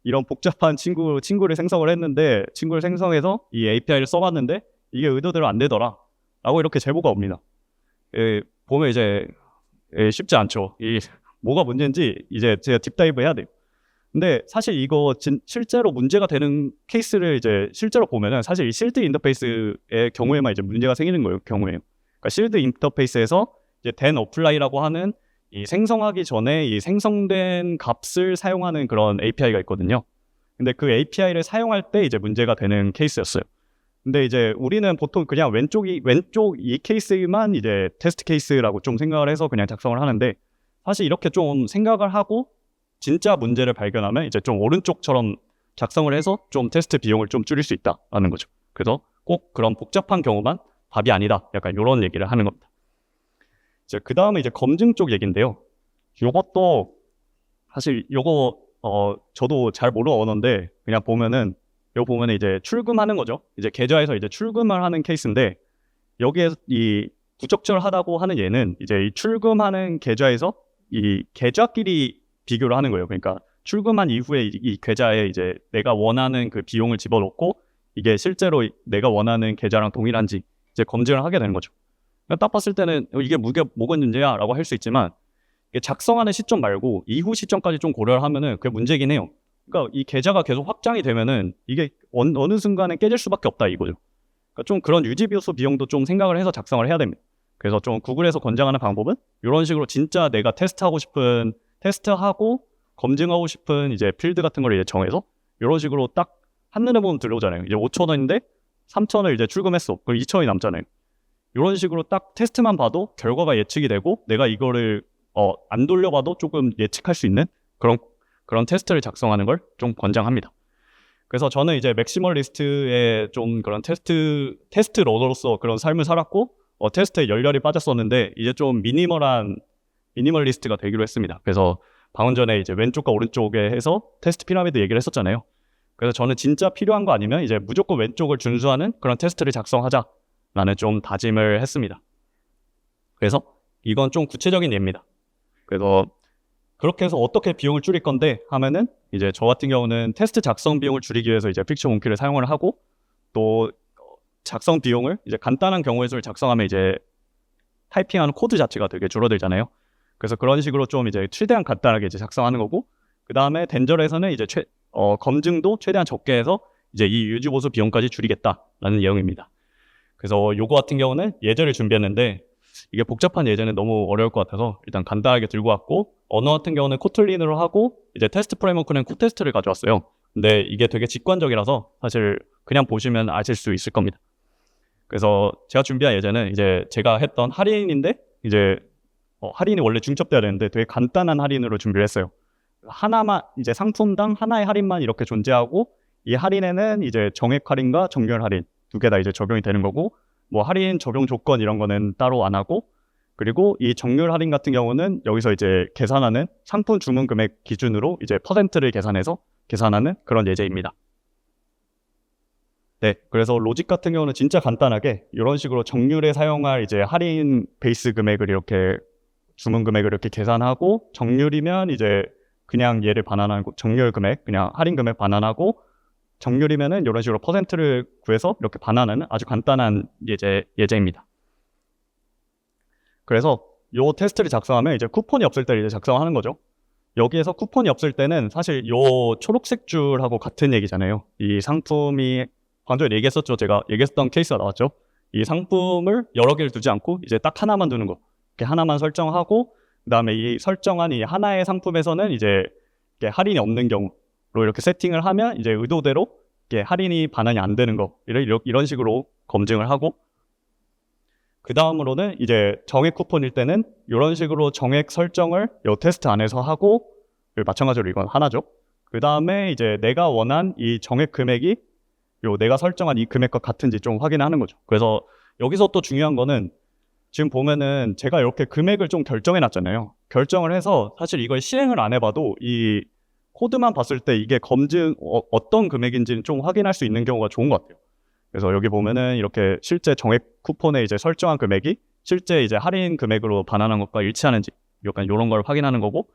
이런 복잡한 친구를 생성을 했는데 친구를 생성해서 이 API를 써봤는데 이게 의도대로 안 되더라 라고 이렇게 제보가 옵니다. 보면 이제 쉽지 않죠. 뭐가 문제인지 이제 제가 딥다이브 해야 돼요. 근데 사실 이거 실제로 문제가 되는 케이스를 이제 실제로 보면은 사실 이 실드 인터페이스의 경우에만 이제 문제가 생기는 거예요. 경우에요. 그러니까 실드 인터페이스에서 이제 된 어플라이라고 하는 이 생성하기 전에 이 생성된 값을 사용하는 그런 API가 있거든요. 근데 그 API를 사용할 때 이제 문제가 되는 케이스였어요. 근데 이제 우리는 보통 그냥 왼쪽 이 케이스만 이제 테스트 케이스라고 좀 생각을 해서 그냥 작성을 하는데, 사실 이렇게 좀 생각을 하고 진짜 문제를 발견하면 이제 좀 오른쪽처럼 작성을 해서 좀 테스트 비용을 좀 줄일 수 있다라는 거죠. 그래서 꼭 그런 복잡한 경우만 답이 아니다. 약간 이런 얘기를 하는 겁니다. 이제 그 다음에 이제 검증 쪽 얘기인데요. 요것도 사실 요거 저도 잘 모르는 언어인데 그냥 보면은 이제 출금하는 거죠. 이제 계좌에서 이제 출금을 하는 케이스인데, 여기에 이 부적절하다고 하는 얘는 이제 이 출금하는 계좌에서 이 계좌끼리 비교를 하는 거예요. 그러니까 출금한 이후에 이 계좌에 이제 내가 원하는 그 비용을 집어넣고 이게 실제로 내가 원하는 계좌랑 동일한지 이제 검증을 하게 되는 거죠. 그러니까 딱 봤을 때는 이게 뭐가 문제야 라고 할 수 있지만, 이게 작성하는 시점 말고 이후 시점까지 좀 고려를 하면은 그게 문제긴 해요. 그러니까 이 계좌가 계속 확장이 되면은 이게 어느 순간에 깨질 수밖에 없다 이거죠. 그러니까 좀 그런 유지비용소 비용도 좀 생각을 해서 작성을 해야 됩니다. 그래서 좀 구글에서 권장하는 방법은 이런 식으로 진짜 내가 테스트하고 검증하고 싶은 이제 필드 같은 걸 이제 정해서 이런 식으로 딱 한눈에 보면 들어오잖아요. 이제 5,000원인데 3,000원을 이제 출금했어. 그럼 2,000원이 남잖아요. 이런 식으로 딱 테스트만 봐도 결과가 예측이 되고 내가 이거를 안 돌려봐도 조금 예측할 수 있는 그런 테스트를 작성하는 걸 좀 권장합니다. 그래서 저는 이제 맥시멀리스트의 좀 그런 테스트 러더로서 그런 삶을 살았고 테스트에 열렬히 빠졌었는데 이제 좀 미니멀리스트가 되기로 했습니다. 그래서 방금 전에 이제 왼쪽과 오른쪽에 해서 테스트 피라미드 얘기를 했었잖아요. 그래서 저는 진짜 필요한 거 아니면 이제 무조건 왼쪽을 준수하는 그런 테스트를 작성하자라는 좀 다짐을 했습니다. 그래서 이건 좀 구체적인 예입니다. 그래서 그렇게 해서 어떻게 비용을 줄일 건데 하면은 이제 저 같은 경우는 테스트 작성 비용을 줄이기 위해서 이제 픽처몬키를 사용을 하고, 또 작성 비용을 이제 간단한 경우의 수를 작성하면 이제 타이핑하는 코드 자체가 되게 줄어들잖아요. 그래서 그런 식으로 좀 이제 최대한 간단하게 이제 작성하는 거고, 그 다음에 덴절에서는 이제 검증도 최대한 적게 해서 이제 이 유지보수 비용까지 줄이겠다라는 내용입니다. 그래서 요거 같은 경우는 예제를 준비했는데 이게 복잡한 예제는 너무 어려울 것 같아서 일단 간단하게 들고 왔고, 언어 같은 경우는 코틀린으로 하고 이제 테스트 프레임워크는 코테스트를 가져왔어요. 근데 이게 되게 직관적이라서 사실 그냥 보시면 아실 수 있을 겁니다. 그래서 제가 준비한 예제는 이제 제가 했던 할인인데 이제 할인이 원래 중첩돼야 되는데 되게 간단한 할인으로 준비를 했어요. 하나만 이제 상품당 하나의 할인만 이렇게 존재하고, 이 할인에는 이제 정액 할인과 정률 할인 두 개 다 이제 적용이 되는 거고, 뭐 할인 적용 조건 이런 거는 따로 안 하고, 그리고 이 정률 할인 같은 경우는 여기서 이제 계산하는 상품 주문 금액 기준으로 이제 퍼센트를 계산하는 그런 예제입니다. 네, 그래서 로직 같은 경우는 진짜 간단하게 이런 식으로 정률에 사용할 이제 할인 베이스 금액을 이렇게 주문 금액을 이렇게 계산하고 정률이면 이제 그냥 얘를 반환하고 정률 금액, 그냥 할인 금액 반환하고 정률이면은 이런 식으로 퍼센트를 구해서 이렇게 반환하는 아주 간단한 예제입니다. 그래서 요 테스트를 작성하면 이제 쿠폰이 없을 때 이제 작성하는 거죠. 여기에서 쿠폰이 없을 때는 사실 요 초록색 줄하고 같은 얘기잖아요. 이 상품이 방금 전에 얘기했었죠. 제가 얘기했던 케이스가 나왔죠. 이 상품을 여러 개를 두지 않고 이제 딱 하나만 두는 거. 이렇게 하나만 설정하고 그다음에 이 설정한 이 하나의 상품에서는 이제 할인이 없는 경우로 이렇게 세팅을 하면 이제 의도대로 할인이 반환이 안 되는 거 이런 식으로 검증을 하고 그 다음으로는 이제 정액 쿠폰일 때는 이런 식으로 정액 설정을 이 테스트 안에서 하고 마찬가지로 이건 하나죠. 그 다음에 이제 내가 원한 이 정액 금액이 내가 설정한 이 금액과 같은지 좀 확인하는 거죠. 그래서 여기서 또 중요한 거는 지금 보면은 제가 이렇게 금액을 좀 결정해 놨잖아요. 결정을 해서 사실 이걸 실행을 안 해봐도 이 코드만 봤을 때 이게 어떤 금액인지는 좀 확인할 수 있는 경우가 좋은 것 같아요. 그래서 여기 보면은 이렇게 실제 정액 쿠폰에 이제 설정한 금액이 실제 이제 할인 금액으로 반환한 것과 일치하는지 약간 이런 걸 확인하는 거고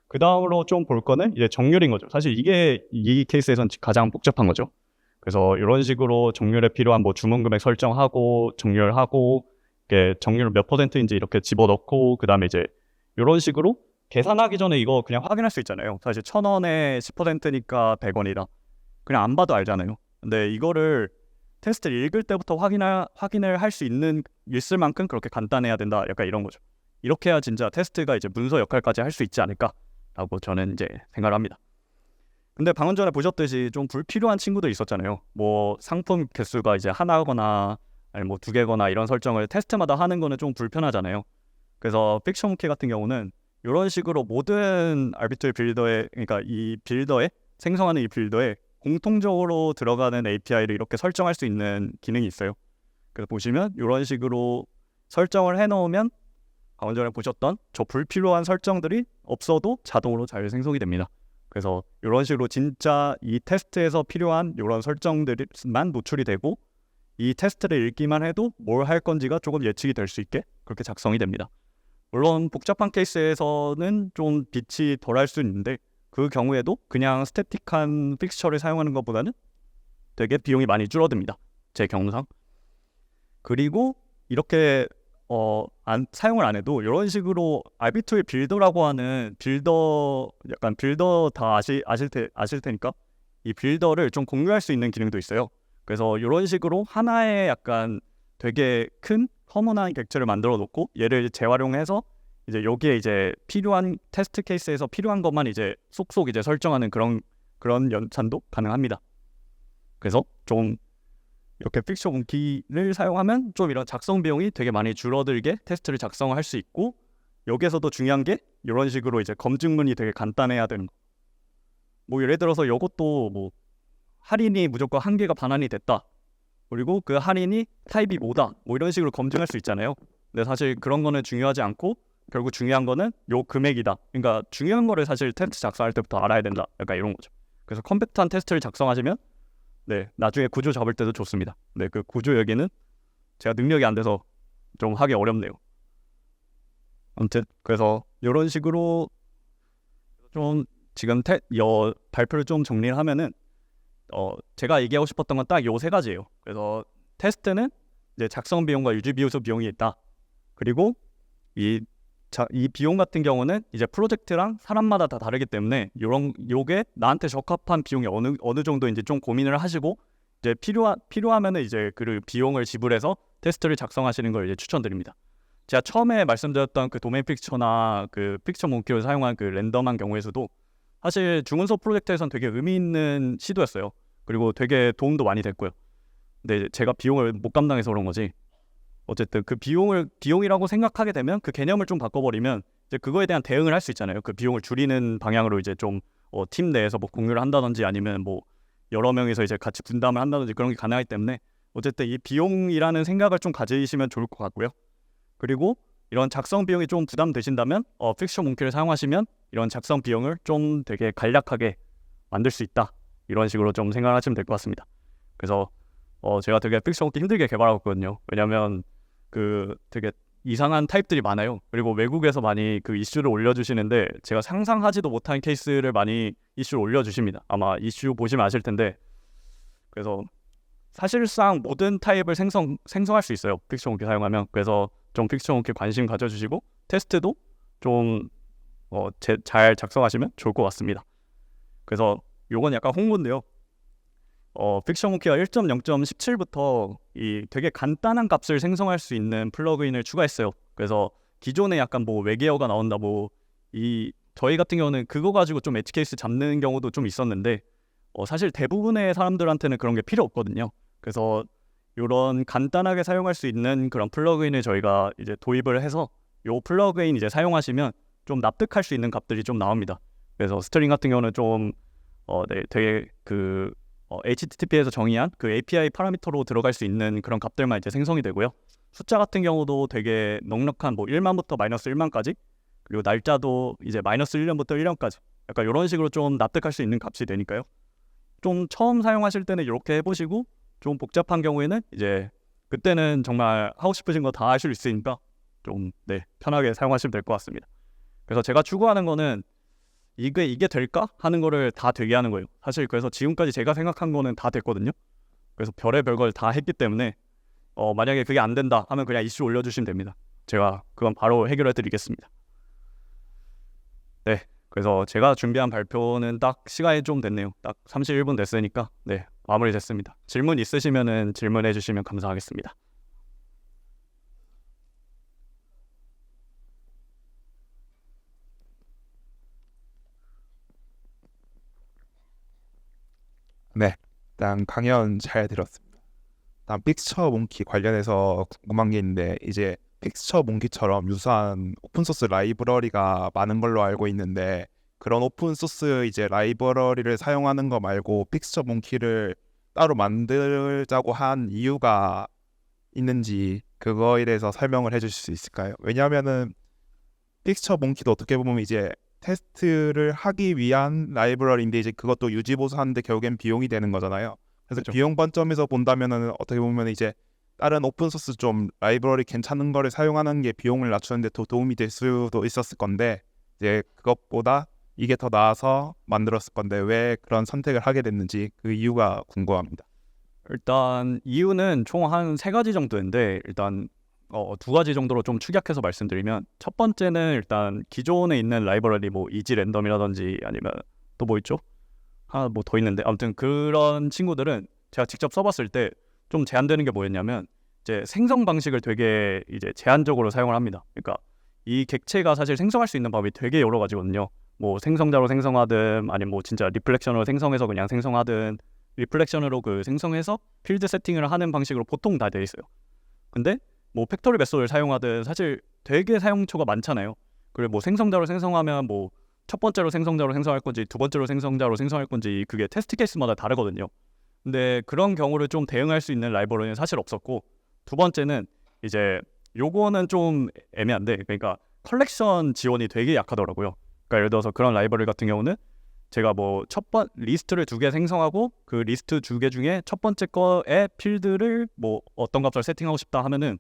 그 다음으로 좀 볼 거는 이제 정률인 거죠. 사실 이게 이 케이스에선 가장 복잡한 거죠. 그래서 이런 식으로 정률에 필요한 뭐 주문 금액 설정하고 정률하고 정률 몇 %인지 이렇게 집어넣고 그 다음에 이제 이런 식으로 계산하기 전에 이거 그냥 확인할 수 있잖아요. 사실 1,000원에 10%니까 100원이다. 그냥 안 봐도 알잖아요. 근데 이거를 테스트를 읽을 때부터 확인을 할 수 있을 만큼 그렇게 간단해야 된다. 약간 이런 거죠. 이렇게 해야 진짜 테스트가 이제 문서 역할까지 할 수 있지 않을까라고 저는 이제 생각을 합니다. 근데 방금 전에 보셨듯이 좀 불필요한 친구도 있었잖아요. 뭐 상품 개수가 이제 하나거나 아니 뭐 2개거나 이런 설정을 테스트마다 하는 거는 좀 불편하잖아요. 그래서 픽션모키 같은 경우는 이런 식으로 모든 알비트리 빌더에 그러니까 이 빌더에 생성하는 이 빌더에 공통적으로 들어가는 API를 이렇게 설정할 수 있는 기능이 있어요. 그래서 보시면 이런 식으로 설정을 해놓으면 방금 전에 보셨던 저 불필요한 설정들이 없어도 자동으로 잘 생성이 됩니다. 그래서 이런 식으로 진짜 이 테스트에서 필요한 이런 설정들만 노출이 되고 이 테스트를 읽기만 해도 뭘 할 건지가 조금 예측이 될 수 있게 그렇게 작성이 됩니다. 물론 복잡한 케이스에서는 좀 빛이 덜 할 수 있는데 그 경우에도 그냥 스태틱한 픽스처를 사용하는 것보다는 되게 비용이 많이 줄어듭니다. 제 경우상. 그리고 이렇게 사용을 안 해도 이런 식으로 RB2의 빌더라고 하는 약간 빌더 다 아실 테니까 이 빌더를 좀 공유할 수 있는 기능도 있어요. 그래서 이런 식으로 하나의 약간 되게 큰 허무한 객체를 만들어 놓고 얘를 재활용해서 이제 여기에 이제 필요한 테스트 케이스에서 필요한 것만 이제 쏙쏙 이제 설정하는 그런 연산도 가능합니다. 그래서 좀 이렇게 픽처 몽키를 사용하면 좀 이런 작성 비용이 되게 많이 줄어들게 테스트를 작성할 수 있고 여기에서도 중요한 게 이런 식으로 이제 검증문이 되게 간단해야 되는 거. 뭐 예를 들어서 이것도 뭐 할인이 무조건 1개가 반환이 됐다. 그리고 그 할인이 타입이 뭐다. 뭐 이런 식으로 검증할 수 있잖아요. 근데 사실 그런 거는 중요하지 않고 결국 중요한 거는 요 금액이다. 그러니까 중요한 거를 사실 테스트 작성할 때부터 알아야 된다. 약간 이런 거죠. 그래서 컴팩트한 테스트를 작성하시면 나중에 구조 잡을 때도 좋습니다. 그 구조 여기는 제가 능력이 안 돼서 좀 하기 어렵네요. 아무튼 그래서 이런 식으로 좀 지금 발표를 좀 정리를 하면은 제가 얘기하고 싶었던 건 딱 요 3가지예요. 그래서 테스트는 이제 작성 비용과 유지 비용이 있다. 그리고 이 비용 같은 경우는 이제 프로젝트랑 사람마다 다 다르기 때문에 요게 나한테 적합한 비용이 어느 정도인지 좀 고민을 하시고 이제 필요하면은 이제 그 비용을 지불해서 테스트를 작성하시는 걸 이제 추천드립니다. 제가 처음에 말씀드렸던 그 도메인 픽처나 그 픽처 몽키를 사용한 그 랜덤한 경우에서도 사실 중원서 프로젝트에선 되게 의미 있는 시도였어요. 그리고 되게 도움도 많이 됐고요. 근데 제가 비용을 못 감당해서 그런 거지. 어쨌든 그 비용이라고 생각하게 되면 그 개념을 좀 바꿔버리면 이제 그거에 대한 대응을 할 수 있잖아요. 그 비용을 줄이는 방향으로 이제 좀 팀 내에서 뭐 공유를 한다든지 아니면 뭐 여러 명이서 이제 같이 분담을 한다든지 그런 게 가능하기 때문에 어쨌든 이 비용이라는 생각을 좀 가지시면 좋을 것 같고요. 그리고 이런 작성 비용이 좀 부담되신다면 픽처 몽키를 사용하시면 이런 작성 비용을 좀 되게 간략하게 만들 수 있다. 이런 식으로 좀 생각하시면 될 것 같습니다. 그래서 제가 되게 픽처 몽키 힘들게 개발하고 있거든요. 왜냐면 되게 이상한 타입들이 많아요. 그리고 외국에서 많이 그 이슈를 올려주시는데 제가 상상하지도 못한 케이스를 많이 이슈를 올려주십니다. 아마 이슈 보시면 아실 텐데 그래서 사실상 모든 타입을 생성할 수 있어요. 픽처 몽키 사용하면. 그래서 좀 픽처 몽키 관심 가져주시고 테스트도 좀 잘 작성하시면 좋을 것 같습니다. 그래서 요건 약간 홍보인데요. 픽처 몽키가 1.0.17부터 이 되게 간단한 값을 생성할 수 있는 플러그인을 추가했어요. 그래서 기존에 약간 뭐 외계어가 나온다 저희 같은 경우는 그거 가지고 좀 엣지 케이스 잡는 경우도 좀 있었는데 사실 대부분의 사람들한테는 그런 게 필요 없거든요. 그래서 이런 간단하게 사용할 수 있는 그런 플러그인을 저희가 이제 도입을 해서 요 플러그인 이제 사용하시면 좀 납득할 수 있는 값들이 좀 나옵니다. 그래서 스트링 같은 경우는 좀 되게 그 HTTP에서 정의한 그 API 파라미터로 들어갈 수 있는 그런 값들만 이제 생성이 되고요. 숫자 같은 경우도 되게 넉넉한 뭐 1만부터 마이너스 1만까지 그리고 날짜도 이제 마이너스 1년부터 1년까지 약간 이런 식으로 좀 납득할 수 있는 값이 되니까요. 좀 처음 사용하실 때는 이렇게 해보시고 좀 복잡한 경우에는 이제 그때는 정말 하고 싶으신 거 다 하실 수 있으니까 좀 편하게 사용하시면 될 것 같습니다. 그래서 제가 추구하는 거는 이게 될까? 하는 거를 다 되게 하는 거예요. 사실 그래서 지금까지 제가 생각한 거는 다 됐거든요. 그래서 별의별 걸 다 했기 때문에 만약에 그게 안 된다 하면 그냥 이슈 올려주시면 됩니다. 제가 그건 바로 해결해 드리겠습니다. 네, 그래서 제가 준비한 발표는 딱 시간이 좀 됐네요. 딱 31분 됐으니까 마무리 됐습니다. 질문 있으시면은 질문해 주시면 감사하겠습니다. 네, 일단 강연 잘 들었습니다. 일단 픽처 몽키 관련해서 궁금한 게 있는데 이제 픽처 몽키처럼 유사한 오픈소스 라이브러리가 많은 걸로 알고 있는데 그런 오픈소스 이제 라이브러리를 사용하는 거 말고 픽처 몽키를 따로 만들자고 한 이유가 있는지 그거에 대해서 설명을 해주실 수 있을까요? 왜냐하면은 픽처 몽키도 어떻게 보면 이제 테스트를 하기 위한 라이브러리인데 이제 그것도 유지 보수하는데 결국엔 비용이 되는 거잖아요. 그래서 그렇죠. 비용 관점에서 본다면은 어떻게 보면 이제 다른 오픈소스 좀 라이브러리 괜찮은 거를 사용하는 게 비용을 낮추는데 더 도움이 될 수도 있었을 건데 이제 그것보다 이게 더 나아서 만들었을 건데 왜 그런 선택을 하게 됐는지 그 이유가 궁금합니다. 일단 이유는 총 한 3가지 정도인데 일단 2가지 정도로 좀 축약해서 말씀드리면 첫 번째는 일단 기존에 있는 라이브러리 뭐 이지 랜덤이라든지 아니면 또 뭐 있죠? 하나 뭐 더 있는데 아무튼 그런 친구들은 제가 직접 써봤을 때 좀 제한되는 게 뭐였냐면 이제 생성 방식을 되게 이제 제한적으로 사용을 합니다. 그러니까 이 객체가 사실 생성할 수 있는 방법이 되게 여러 가지거든요. 뭐 생성자로 생성하든 아니면 뭐 진짜 리플렉션으로 생성해서 그냥 생성하든 리플렉션으로 그 생성해서 필드 세팅을 하는 방식으로 보통 다 돼 있어요. 근데 뭐 팩토리 메소드를 사용하든 사실 되게 사용처가 많잖아요. 그리고 뭐 생성자로 생성하면 뭐 첫 번째로 생성자로 생성할 건지 두 번째로 생성자로 생성할 건지 그게 테스트 케이스마다 다르거든요. 근데 그런 경우를 좀 대응할 수 있는 라이브러리는 사실 없었고 두 번째는 이제 요거는 좀 애매한데 그러니까 컬렉션 지원이 되게 약하더라고요. 그러니까 예를 들어서 그런 라이브러리 같은 경우는 제가 뭐 리스트를 2개 생성하고 그 리스트 2개 중에 첫 번째 거에 필드를 뭐 어떤 값을 세팅하고 싶다 하면은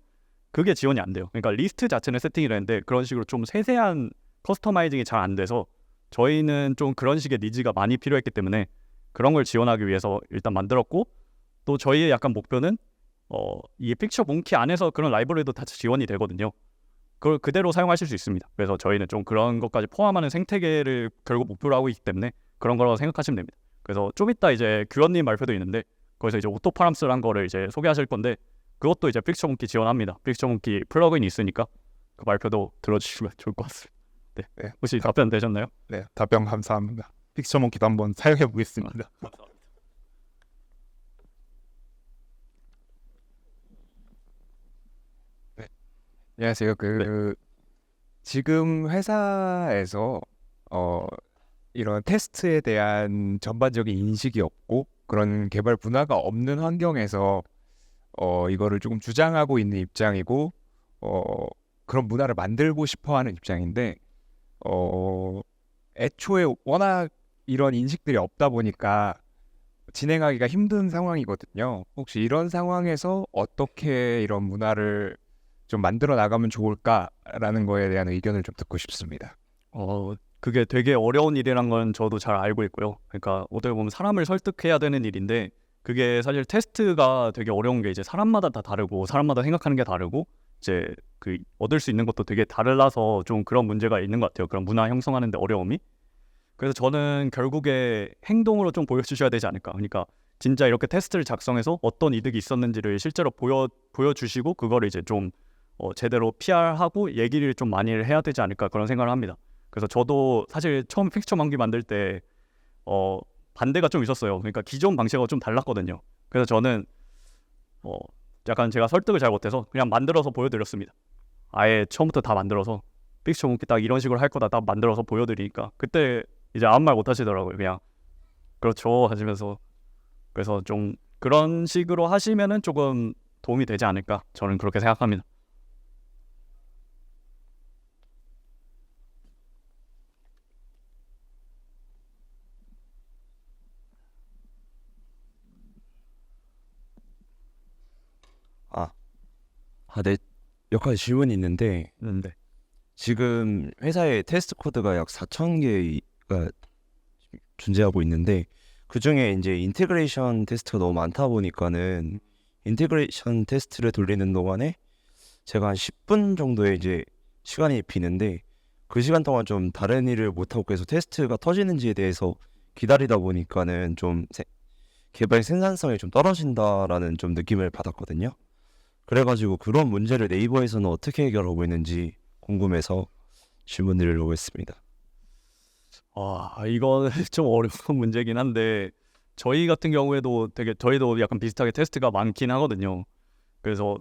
그게 지원이 안 돼요. 그러니까 리스트 자체는 세팅이 되는데 그런 식으로 좀 세세한 커스터마이징이 잘 안 돼서 저희는 좀 그런 식의 니즈가 많이 필요했기 때문에 그런 걸 지원하기 위해서 일단 만들었고 또 저희의 약간 목표는 이 픽처 몽키 안에서 그런 라이브러리도 다 지원이 되거든요. 그걸 그대로 사용하실 수 있습니다. 그래서 저희는 좀 그런 것까지 포함하는 생태계를 결국 목표로 하고 있기 때문에 그런 거라고 생각하시면 됩니다. 그래서 좀 이따 이제 규현님 발표도 있는데 거기서 이제 오토파람스라는 거를 이제 소개하실 건데 그것도 이제 픽처 몽키 지원합니다. 픽처 몽키 플러그인이 있으니까 그 발표도 들어주시면 좋을 것 같습니다. 네, 혹시 답변 되셨나요? 네, 답변 감사합니다. 픽처 몽키도 한번 사용해 보겠습니다. 감사합니다. 안녕하세요. 지금 회사에서 이런 테스트에 대한 전반적인 인식이 없고 그런 개발 문화가 없는 환경에서 이거를 조금 주장하고 있는 입장이고 그런 문화를 만들고 싶어하는 입장인데 애초에 워낙 이런 인식들이 없다 보니까 진행하기가 힘든 상황이거든요. 혹시 이런 상황에서 어떻게 이런 문화를 좀 만들어 나가면 좋을까라는 거에 대한 의견을 좀 듣고 싶습니다. 그게 되게 어려운 일이란 건 저도 잘 알고 있고요. 그러니까 어떻게 보면 사람을 설득해야 되는 일인데 그게 사실 테스트가 되게 어려운 게 이제 사람마다 다 다르고 사람마다 생각하는 게 다르고 이제 그 얻을 수 있는 것도 되게 달라서 좀 그런 문제가 있는 것 같아요. 그런 문화 형성하는 데 어려움이. 그래서 저는 결국에 행동으로 좀 보여주셔야 되지 않을까. 그러니까 진짜 이렇게 테스트를 작성해서 어떤 이득이 있었는지를 실제로 보여주시고 그거를 이제 좀 제대로 PR하고 얘기를 좀 많이 해야 되지 않을까 그런 생각을 합니다. 그래서 저도 사실 처음 픽스처 만기 만들 때 반대가 좀 있었어요. 그러니까 기존 방식하고 좀 달랐거든요. 그래서 저는 약간 제가 설득을 잘 못해서 그냥 만들어서 보여드렸습니다. 아예 처음부터 다 만들어서 픽스처 만기 딱 이런 식으로 할 거다 딱 만들어서 보여드리니까 그때 이제 아무 말 못 하시더라고요. 그냥 그렇죠 하시면서. 그래서 좀 그런 식으로 하시면은 조금 도움이 되지 않을까 저는 그렇게 생각합니다. 아, 네. 몇 가지 질문이 있는데 네. 지금 회사에 테스트 코드가 약 4천 개가 존재하고 있는데 그 중에 이제 인테그레이션 테스트가 너무 많다 보니까는 인테그레이션 테스트를 돌리는 동안에 제가 한 10분 정도의 이제 시간이 비는데 그 시간 동안 좀 다른 일을 못하고 계속 테스트가 터지는지에 대해서 기다리다 보니까는 좀 개발 생산성이 좀 떨어진다라는 좀 느낌을 받았거든요. 그래가지고 그런 문제를 네이버에서는 어떻게 해결하고 있는지 궁금해서 질문 드리려고 했습니다. 이거는 좀 어려운 문제긴 한데 저희 같은 경우에도 저희도 약간 비슷하게 테스트가 많긴 하거든요. 그래서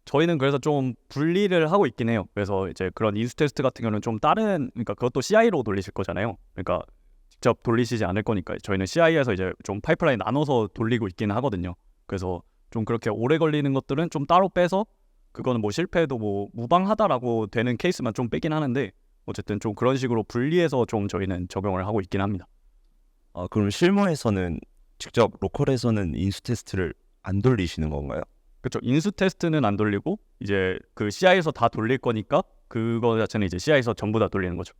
저희는 그래서 좀 분리를 하고 있긴 해요. 그래서 이제 그런 인수 테스트 같은 경우는 좀 그러니까 그것도 CI로 돌리실 거잖아요. 그러니까 직접 돌리시지 않을 거니까 저희는 CI에서 이제 좀 파이프라인 나눠서 돌리고 있긴 하거든요. 그래서 좀 그렇게 오래 걸리는 것들은 좀 따로 빼서 그거는 뭐 실패해도 뭐 무방하다라고 되는 케이스만 좀 빼긴 하는데 어쨌든 좀 그런 식으로 분리해서 좀 저희는 적용을 하고 있긴 합니다. 그럼 실무에서는 직접 로컬에서는 인수 테스트를 안 돌리시는 건가요? 그렇죠. 인수 테스트는 안 돌리고 이제 그 CI에서 다 돌릴 거니까 그거 자체는 이제 CI에서 전부 다 돌리는 거죠.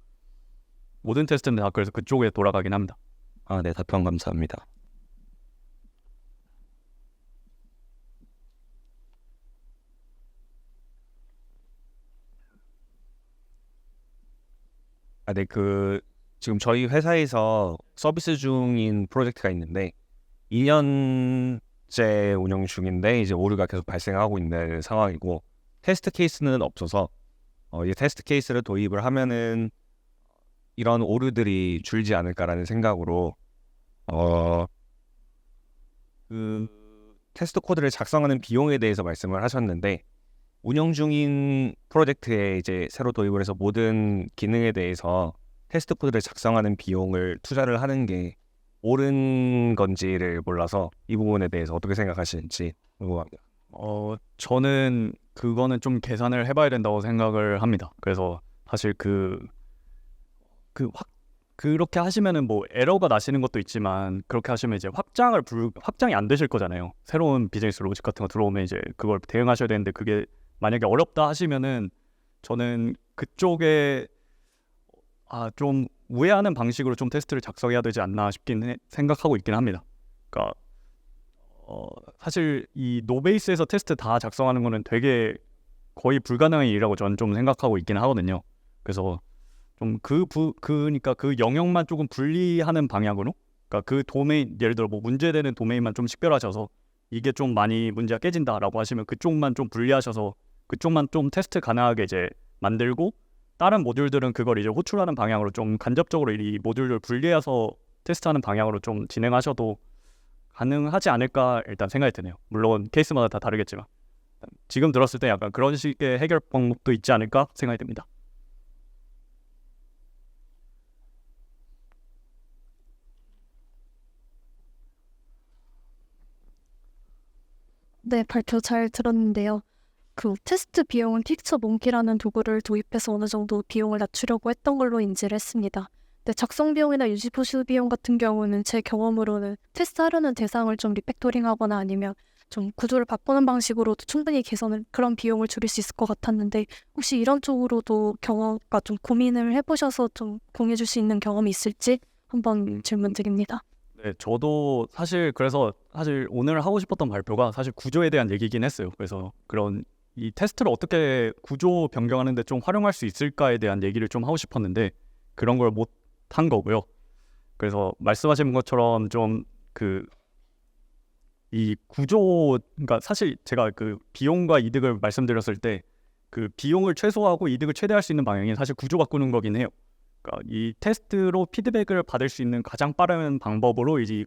모든 테스트는 다 그래서 그쪽에 돌아가긴 합니다. 네, 답변 감사합니다. 네, 지금 저희 회사에서 서비스 중인 프로젝트가 있는데 2년째 운영 중인데 이제 오류가 계속 발생하고 있는 상황이고 테스트 케이스는 없어서 이 테스트 케이스를 도입을 하면은 이런 오류들이 줄지 않을까라는 생각으로 그 테스트 코드를 작성하는 비용에 대해서 말씀을 하셨는데 운영 중인 프로젝트에 이제 새로 도입을 해서 모든 기능에 대해서 테스트 코드를 작성하는 비용을 투자를 하는 게 옳은 건지를 몰라서 이 부분에 대해서 어떻게 생각하시는지 궁금합니다. 저는 그거는 좀 계산을 해봐야 된다고 생각을 합니다. 그래서 사실 그렇게 하시면은 뭐 에러가 나시는 것도 있지만 그렇게 하시면 이제 확장이 안 되실 거잖아요. 새로운 비즈니스 로직 같은 거 들어오면 이제 그걸 대응하셔야 되는데 그게 만약에 어렵다 하시면은 저는 그쪽에 좀 우회하는 방식으로 좀 테스트를 작성해야 되지 않나 생각하고 있긴 합니다. 그러니까 사실 이 노베이스에서 테스트 다 작성하는 거는 되게 거의 불가능한 일이라고 저는 좀 생각하고 있긴 하거든요. 그래서 좀 그러니까 그 영역만 조금 분리하는 방향으로, 그러니까 그 도메인, 예를 들어 뭐 문제되는 도메인만 좀 식별하셔서 이게 좀 많이 문제가 깨진다라고 하시면 그쪽만 좀 분리하셔서 그쪽만 좀 테스트 가능하게 이제 만들고 다른 모듈들은 그걸 이제 호출하는 방향으로 좀 간접적으로 이 모듈을 분리해서 테스트하는 방향으로 좀 진행하셔도 가능하지 않을까 일단 생각이 드네요. 물론 케이스마다 다 다르겠지만 지금 들었을 때 약간 그런 식의 해결 방법도 있지 않을까 생각이 듭니다. 네, 발표 잘 들었는데요. 그 테스트 비용은 픽처 몽키라는 도구를 도입해서 어느 정도 비용을 낮추려고 했던 걸로 인지를 했습니다. 근데 작성 비용이나 유지 보수 비용 같은 경우는 제 경험으로는 테스트하려는 대상을 좀 리팩토링하거나 아니면 좀 구조를 바꾸는 방식으로도 충분히 개선을 그런 비용을 줄일 수 있을 것 같았는데 혹시 이런 쪽으로도 경험과 좀 고민을 해보셔서 좀 공유해 줄 수 있는 경험이 있을지 한번 질문 드립니다. 네, 저도 사실 그래서 사실 오늘 하고 싶었던 발표가 사실 구조에 대한 얘기긴 했어요. 그래서 그런 이 테스트를 어떻게 구조 변경하는데 좀 활용할 수 있을까에 대한 얘기를 좀 하고 싶었는데 그런 걸 못 한 거고요. 그래서 말씀하신 것처럼 좀 그 이 구조, 그러니까 사실 제가 그 비용과 이득을 말씀드렸을 때 그 비용을 최소화하고 이득을 최대할 수 있는 방향이 사실 구조 바꾸는 거긴 해요. 그러니까 이 테스트로 피드백을 받을 수 있는 가장 빠른 방법으로 이제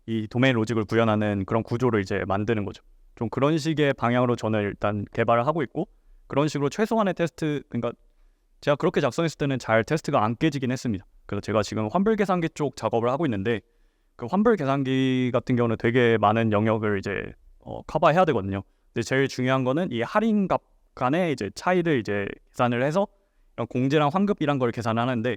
이 도메인 로직을 구현하는 그런 구조를 이제 만드는 거죠. 좀 그런 식의 방향으로 저는 일단 개발을 하고 있고 그런 식으로 최소한의 테스트, 그러니까 제가 그렇게 작성했을 때는 잘 테스트가 안 깨지긴 했습니다. 그래서 제가 지금 환불 계산기 쪽 작업을 하고 있는데 그 환불 계산기 같은 경우는 되게 많은 영역을 이제 커버해야 되거든요. 근데 제일 중요한 거는 이 할인값 간의 이제 차이를 이제 계산을 해서 공제랑 환급이란 걸 계산하는데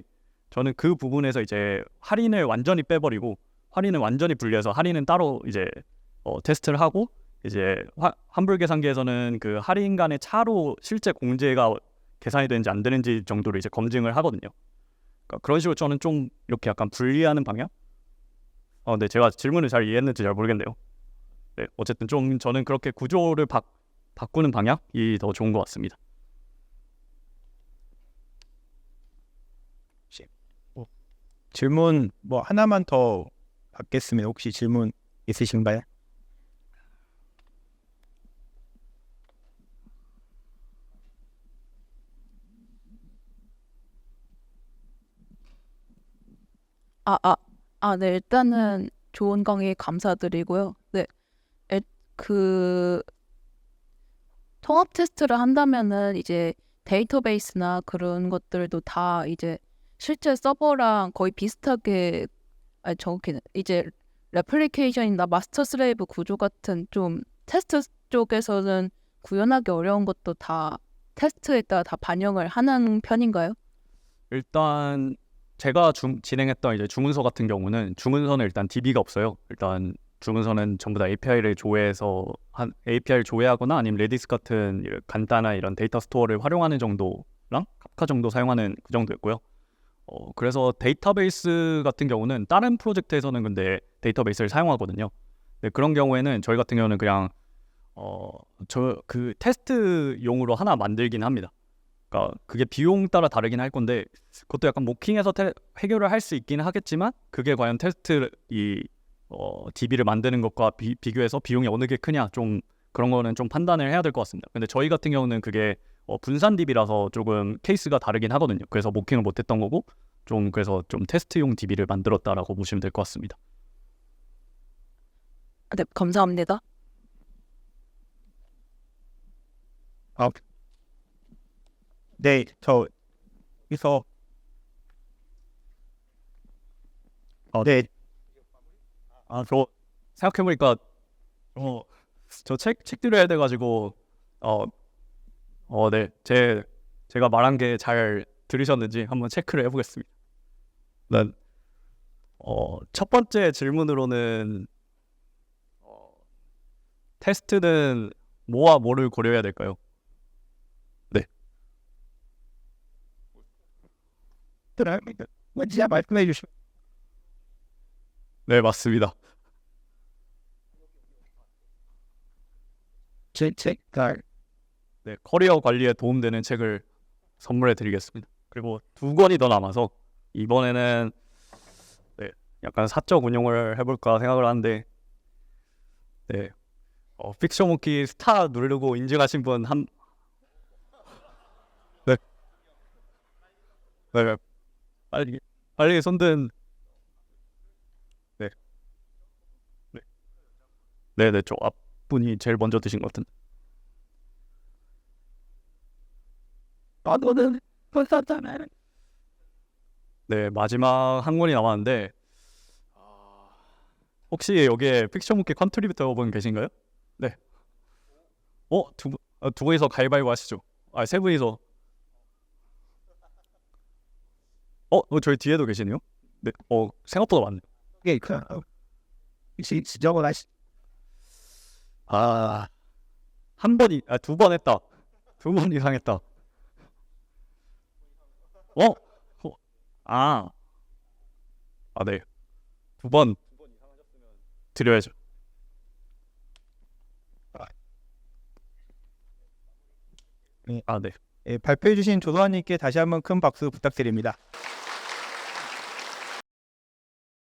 저는 그 부분에서 이제 할인을 완전히 빼버리고 할인을 완전히 분리해서 할인은 따로 이제 테스트를 하고 이제 환불 계산기에서는 그 할인 간의 차로 실제 공제가 계산이 되는지 안 되는지 정도를 이제 검증을 하거든요. 그러니까 그런 식으로 저는 좀 이렇게 약간 분리하는 방향? 네, 제가 질문을 잘 이해했는지 잘 모르겠네요. 네, 어쨌든 좀 저는 그렇게 구조를 바꾸는 방향이 더 좋은 것 같습니다. 질문 뭐 하나만 더 받겠으면 혹시 질문 있으신가요? 네, 일단은 좋은 강의 감사드리고요. 네, 그 통합 테스트를 한다면은 이제 데이터베이스나 그런 것들도 다 이제 실제 서버랑 거의 비슷하게, 아니 정확히는 이제 레플리케이션이나 마스터 슬레이브 구조 같은 좀 테스트 쪽에서는 구현하기 어려운 것도 다 테스트에 따라 다 반영을 하는 편인가요? 일단 제가 진행했던 이제 주문서 같은 경우는 주문서는 일단 DB가 없어요. 일단 주문서는 전부 다 API를 API를 조회하거나 아니면 레디스 같은 간단한 이런 데이터 스토어를 활용하는 정도랑 카프카 정도 사용하는 그 정도였고요. 그래서 데이터베이스 같은 경우는 다른 프로젝트에서는 근데 데이터베이스를 사용하거든요. 근데 그런 경우에는 저희 같은 경우는 그냥 그 테스트용으로 하나 만들긴 합니다. 그러니까 그게 비용 따라 다르긴 할 건데 그것도 약간 모킹해서 해결을 할 수 있긴 하겠지만 그게 과연 테스트 DB를 만드는 것과 비교해서 비용이 어느 게 크냐 좀 그런 거는 좀 판단을 해야 될 것 같습니다. 근데 저희 같은 경우는 그게 분산 DB라서 조금 케이스가 다르긴 하거든요. 그래서 모킹을 못했던 거고 그래서 좀 테스트용 DB를 만들었다라고 보시면 될 것 같습니다. 네, 감사합니다. 네, 저 여기서 네, 저 생각해보니까 저 책 드려야 돼가지고 네, 제가 말한 게 잘 들으셨는지 한번 체크를 해보겠습니다. 일단 첫 번째 질문으로는 테스트는 뭐와 뭐를 고려해야 될까요? 먼저 말씀해 주시면. 네, 맞습니다. 네, 커리어 관리에 도움되는 책을 선물해 드리겠습니다. 그리고 2권이 더 남아서 이번에는 네, 약간 사적 운용을 해볼까 생각을 하는데 네, 픽션 모키 스타 누르고 인증하신 분 네, 빨리 손든. 네, 저 앞분이 제일 먼저 드신 것 같은데. 너는 벌써 네, 마지막 한 권이 남았는데 혹시 여기에 픽션 모키 컨트리뷰터 분 계신가요? 네. 두 분이서 가위바위보 하시죠. 세 분이서. 저희 뒤에도 계시네요. 네, 생각보다 많네요. 지적을 하시. 한 번이, 두 번 했다. 2번 이상 했다. 네. 2번 드려야죠. 네. 네. 발표해주신 조도환님께 다시 한번 큰 박수 부탁드립니다.